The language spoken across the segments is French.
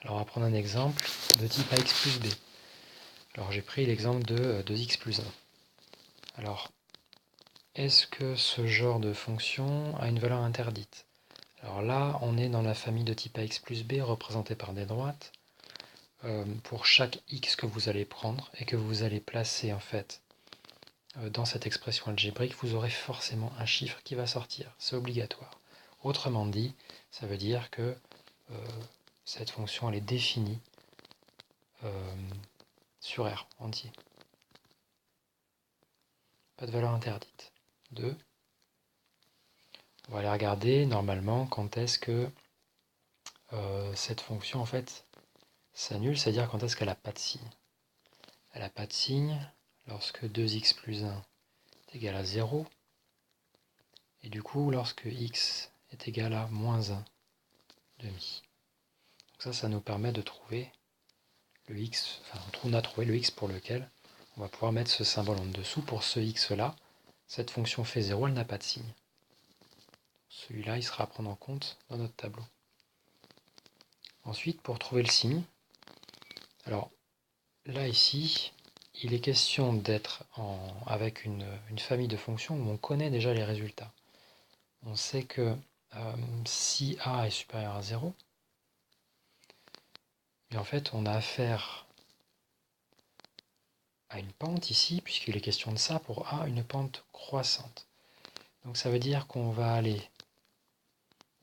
Alors on va prendre un exemple de type ax plus b. Alors j'ai pris l'exemple de 2x plus 1. Alors, est-ce que ce genre de fonction a une valeur interdite? Alors là, on est dans la famille de type ax plus b représentée par des droites. Pour chaque x que vous allez prendre et que vous allez placer en fait dans cette expression algébrique, vous aurez forcément un chiffre qui va sortir. C'est obligatoire. Autrement dit, ça veut dire que cette fonction elle est définie sur R entier. Pas de valeur interdite. 2. On va aller regarder normalement quand est-ce que cette fonction en fait s'annule, c'est-à-dire quand est-ce qu'elle n'a pas de signe. Elle n'a pas de signe lorsque 2x plus 1 est égal à 0. Et du coup, lorsque x est égal à moins 1 demi. Donc ça nous permet de trouver le x, enfin on a trouvé le x pour lequel on va pouvoir mettre ce symbole en dessous. Pour ce x-là, cette fonction fait 0, elle n'a pas de signe. Celui-là, il sera à prendre en compte dans notre tableau. Ensuite, pour trouver le signe, alors là ici, il est question d'être avec une famille de fonctions où on connaît déjà les résultats. On sait que si a est supérieur à 0, et en fait on a affaire à une pente ici, puisqu'il est question de ça, pour a une pente croissante. Donc ça veut dire qu'on va aller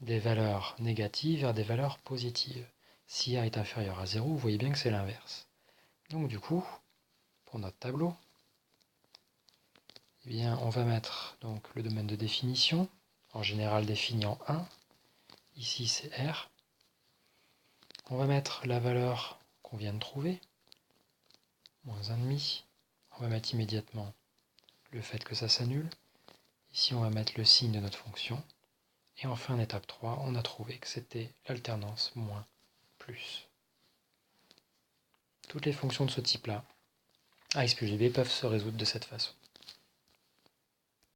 des valeurs négatives vers des valeurs positives. Si a est inférieur à 0, vous voyez bien que c'est l'inverse. Donc du coup, pour notre tableau, eh bien, on va mettre donc le domaine de définition, en général défini en 1. Ici c'est R. On va mettre la valeur qu'on vient de trouver, moins 1,5. On va mettre immédiatement le fait que ça s'annule. Ici on va mettre le signe de notre fonction. Et enfin en étape 3, on a trouvé que c'était l'alternance moins plus. Toutes les fonctions de ce type-là, ax plus b, peuvent se résoudre de cette façon.